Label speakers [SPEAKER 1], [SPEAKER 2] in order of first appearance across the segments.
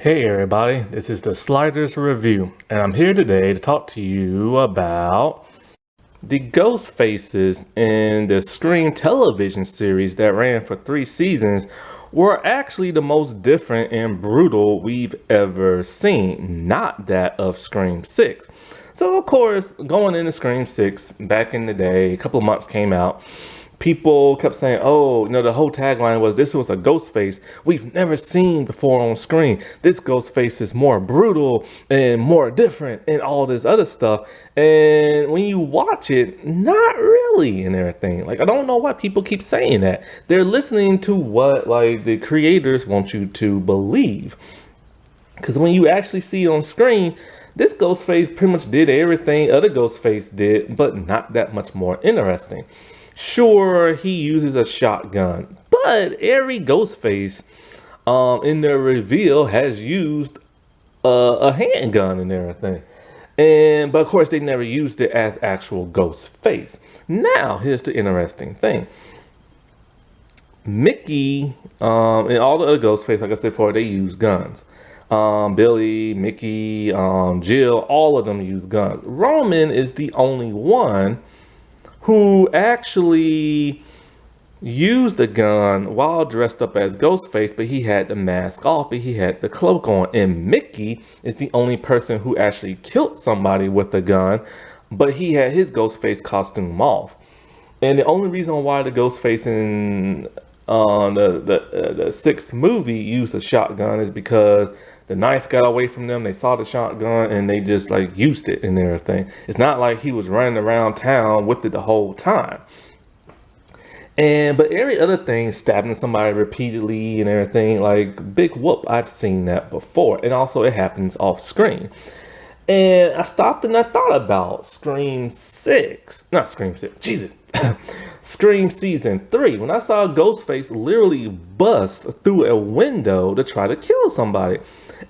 [SPEAKER 1] Hey everybody, this is the Sliders Review, and I'm here today to talk to you about the ghost faces in the Scream television series that ran for 3 seasons were actually the most different and brutal we've ever seen, not that of Scream 6. So of course, going into Scream 6, back in the day, a couple of months came out, people kept saying, oh, the whole tagline was, this was a ghost face we've never seen before on screen. This ghost face is more brutal and more different and all this other stuff. And when you watch it, not really and everything. Like, I don't know why people keep saying that. They're listening to what, like, the creators want you to believe. Because when you actually see it on screen, this Ghostface pretty much did everything other Ghostface did, but not that much more interesting. Sure, he uses a shotgun, but every Ghostface in their reveal has used a handgun and everything. But of course, they never used it as actual Ghostface. Now, here's the interesting thing. Mickey and all the other Ghostface, like I said before, they use guns. Billy, Mickey, Jill, all of them use guns. Roman is the only one who actually used the gun while dressed up as Ghostface, but he had the mask off, but he had the cloak on. And Mickey is the only person who actually killed somebody with a gun, but he had his Ghostface costume off. And the only reason why the Ghostface in the sixth movie used a shotgun is because the knife got away from them. They saw the shotgun and they just like used it and everything. It's not like he was running around town with it the whole time. But every other thing, stabbing somebody repeatedly and everything, like big whoop, I've seen that before. And also it happens off screen. And I stopped and I thought about Scream 6. Not Scream 6. Jesus. Scream Season 3. When I saw Ghostface literally bust through a window to try to kill somebody.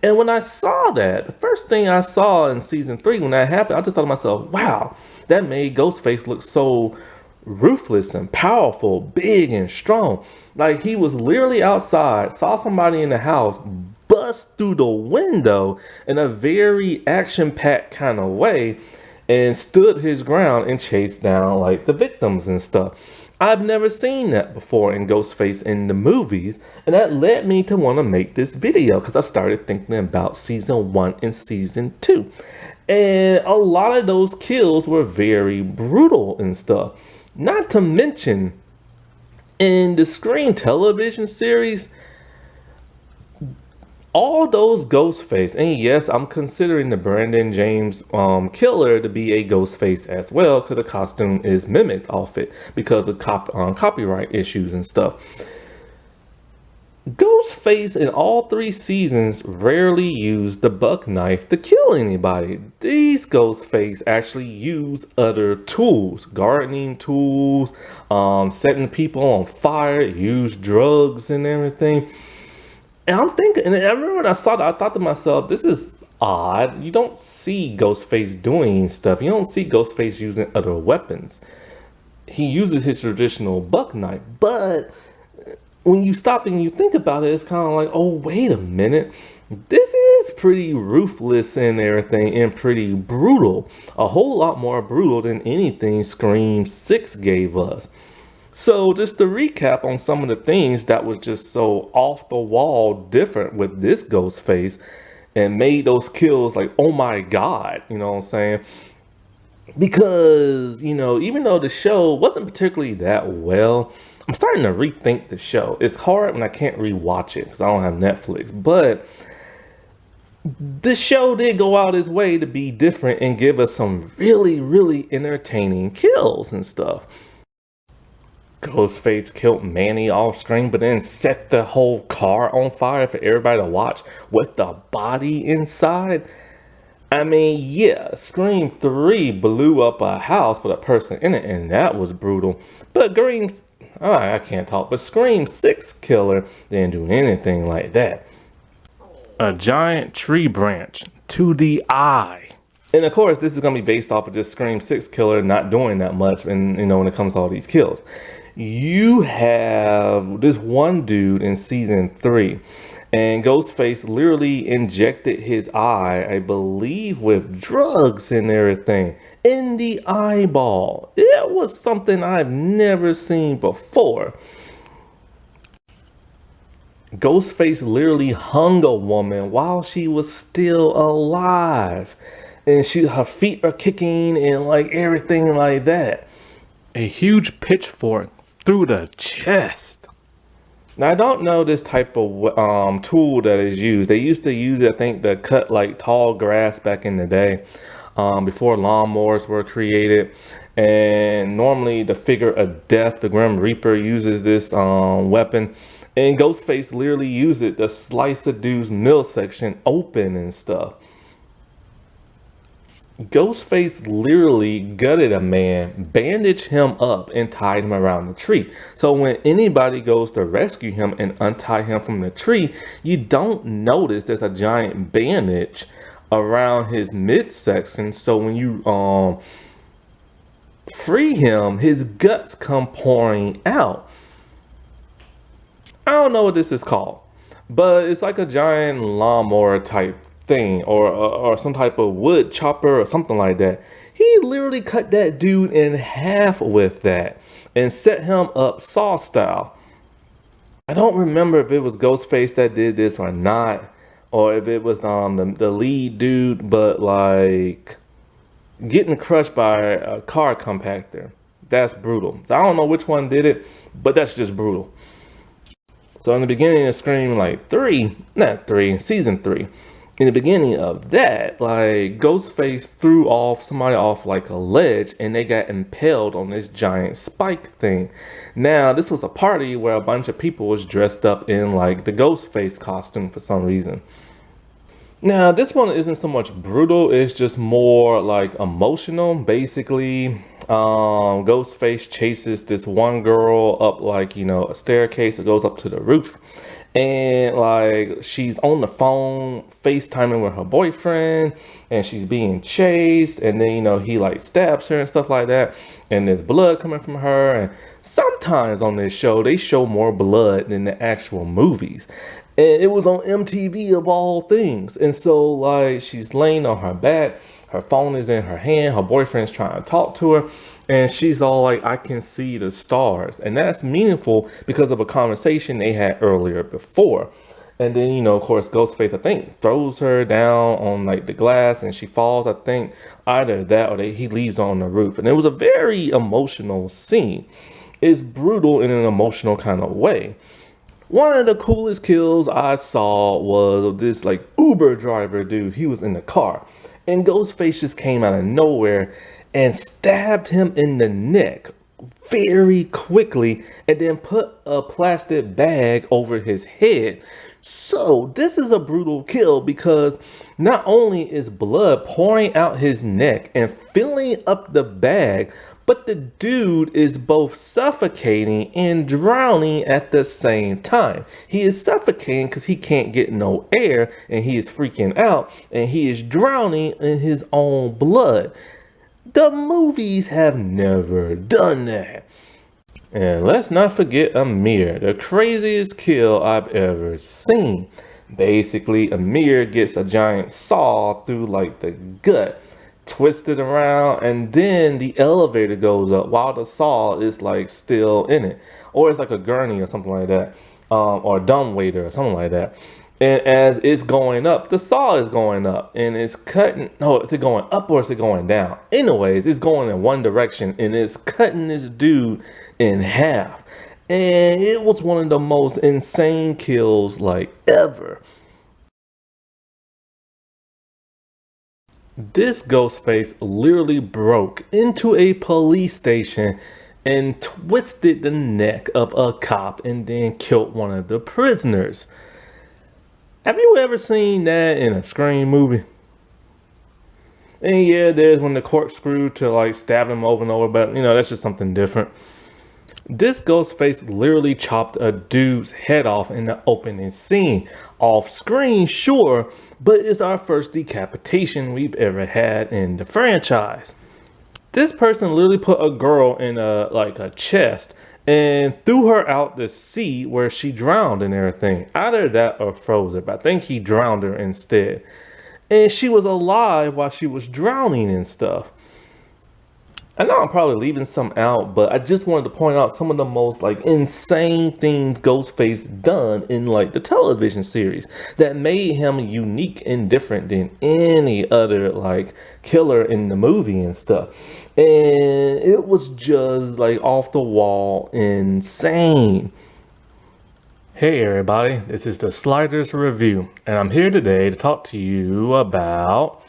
[SPEAKER 1] And when I saw that, the first thing I saw in Season 3 when that happened, I just thought to myself, wow, that made Ghostface look so ruthless and powerful, big and strong. Like he was literally outside, saw somebody in the house, bust through the window in a very action-packed kind of way and stood his ground and chased down like the victims and stuff. I've never seen that before in Ghostface in the movies, and that led me to want to make this video because I started thinking about season 1 and season 2. And a lot of those kills were very brutal and stuff. Not to mention, in the Scream television series, all those Ghostface, and yes, I'm considering the Brandon James killer to be a Ghostface as well, because the costume is mimicked off it because of copyright issues and stuff. Ghostface in all 3 seasons rarely used the buck knife to kill anybody. These Ghostface actually use other tools, gardening tools, setting people on fire, use drugs and everything. And I'm thinking, and I remember when I saw that, I thought to myself, this is odd. You don't see Ghostface doing stuff. You don't see Ghostface using other weapons. He uses his traditional buck knife. But when you stop and you think about it, it's kind of like, oh, wait a minute. This is pretty ruthless and everything and pretty brutal. A whole lot more brutal than anything Scream 6 gave us. So just to recap on some of the things that was just so off the wall different with this Ghostface and made those kills like, oh my God, you know what I'm saying? Because, even though the show wasn't particularly that well, I'm starting to rethink the show. It's hard when I can't rewatch it because I don't have Netflix, but the show did go out its way to be different and give us some really, really entertaining kills and stuff. Ghostface killed Manny off screen, but then set the whole car on fire for everybody to watch with the body inside. I mean, yeah, Scream 3 blew up a house with a person in it, and that was brutal. But I can't talk, but Scream 6 killer didn't do anything like that. A giant tree branch to the eye. And of course, this is going to be based off of just Scream 6 killer not doing that much, and when it comes to all these kills. You have this one dude in season 3 And Ghostface literally injected his eye, I believe, with drugs and everything in the eyeball. It was something I've never seen before. Ghostface literally hung a woman while she was still alive. And her feet are kicking and like everything like that. A huge pitchfork through the chest. Now I don't know this type of tool that is used. They used to use it, I think, to cut like tall grass back in the day, before lawnmowers were created. And normally the figure of death, the Grim Reaper, uses this weapon. And Ghostface literally used it to slice a dude's middle section open and stuff. Ghostface literally gutted a man, bandaged him up, and tied him around the tree. So when anybody goes to rescue him and untie him from the tree, you don't notice there's a giant bandage around his midsection. So when you free him, his guts come pouring out. I don't know what this is called, but it's like a giant lawnmower type thing, or some type of wood chopper or something like that. He literally cut that dude in half with that and set him up Saw style. I don't remember if it was Ghostface that did this or not, or if it was the lead dude, but like getting crushed by a car compactor. That's brutal. So I don't know which one did it, but that's just brutal. So in the beginning of Scream, like season 3, in the beginning of that, like Ghostface threw somebody off like a ledge and they got impaled on this giant spike thing. Now, this was a party where a bunch of people was dressed up in like the Ghostface costume for some reason. Now, this one isn't so much brutal, it's just more like emotional. Basically, Ghostface chases this one girl up like, a staircase that goes up to the roof. And like she's on the phone FaceTiming with her boyfriend and she's being chased, and then he like stabs her and stuff like that, and there's blood coming from her. And sometimes on this show they show more blood than the actual movies. And it was on MTV of all things. And so like she's laying on her back, her phone is in her hand, her boyfriend's trying to talk to her, and she's all like, I can see the stars. And that's meaningful because of a conversation they had earlier before. And then, of course, Ghostface, I think, throws her down on like the glass and she falls. I think either that or he leaves on the roof. And it was a very emotional scene. It's brutal in an emotional kind of way. One of the coolest kills I saw was this like Uber driver dude. He was in the car and Ghostface just came out of nowhere and stabbed him in the neck very quickly and then put a plastic bag over his head. So this is a brutal kill because not only is blood pouring out his neck and filling up the bag, but the dude is both suffocating and drowning at the same time. He is suffocating because he can't get no air and he is freaking out, and he is drowning in his own blood. The movies have never done that. And let's not forget Amir, the craziest kill I've ever seen. Basically, Amir gets a giant saw through like the gut, twisted around, and then the elevator goes up while the saw is like still in it, or it's like a gurney or something like that, or a dumbwaiter or something like that. And as it's going up, the saw is going up and it's cutting. No, is it going up or is it going down? Anyways, it's going in one direction and it's cutting this dude in half. And it was one of the most insane kills like ever. This Ghostface literally broke into a police station and twisted the neck of a cop and then killed one of the prisoners. Have you ever seen that in a Scream movie? And yeah, there's when the corkscrew to like stab him over and over, but that's just something different. This Ghostface literally chopped a dude's head off in the opening scene. Off screen, sure, but it's our first decapitation we've ever had in the franchise. This person literally put a girl in a chest and threw her out the sea where she drowned and everything. Either that or froze her, but I think he drowned her instead. And she was alive while she was drowning and stuff. I know I'm probably leaving some out, but I just wanted to point out some of the most like insane things Ghostface done in like the television series that made him unique and different than any other like killer in the movie and stuff. And it was just like off the wall insane. Hey everybody, this is the Sliders Review, and I'm here today to talk to you about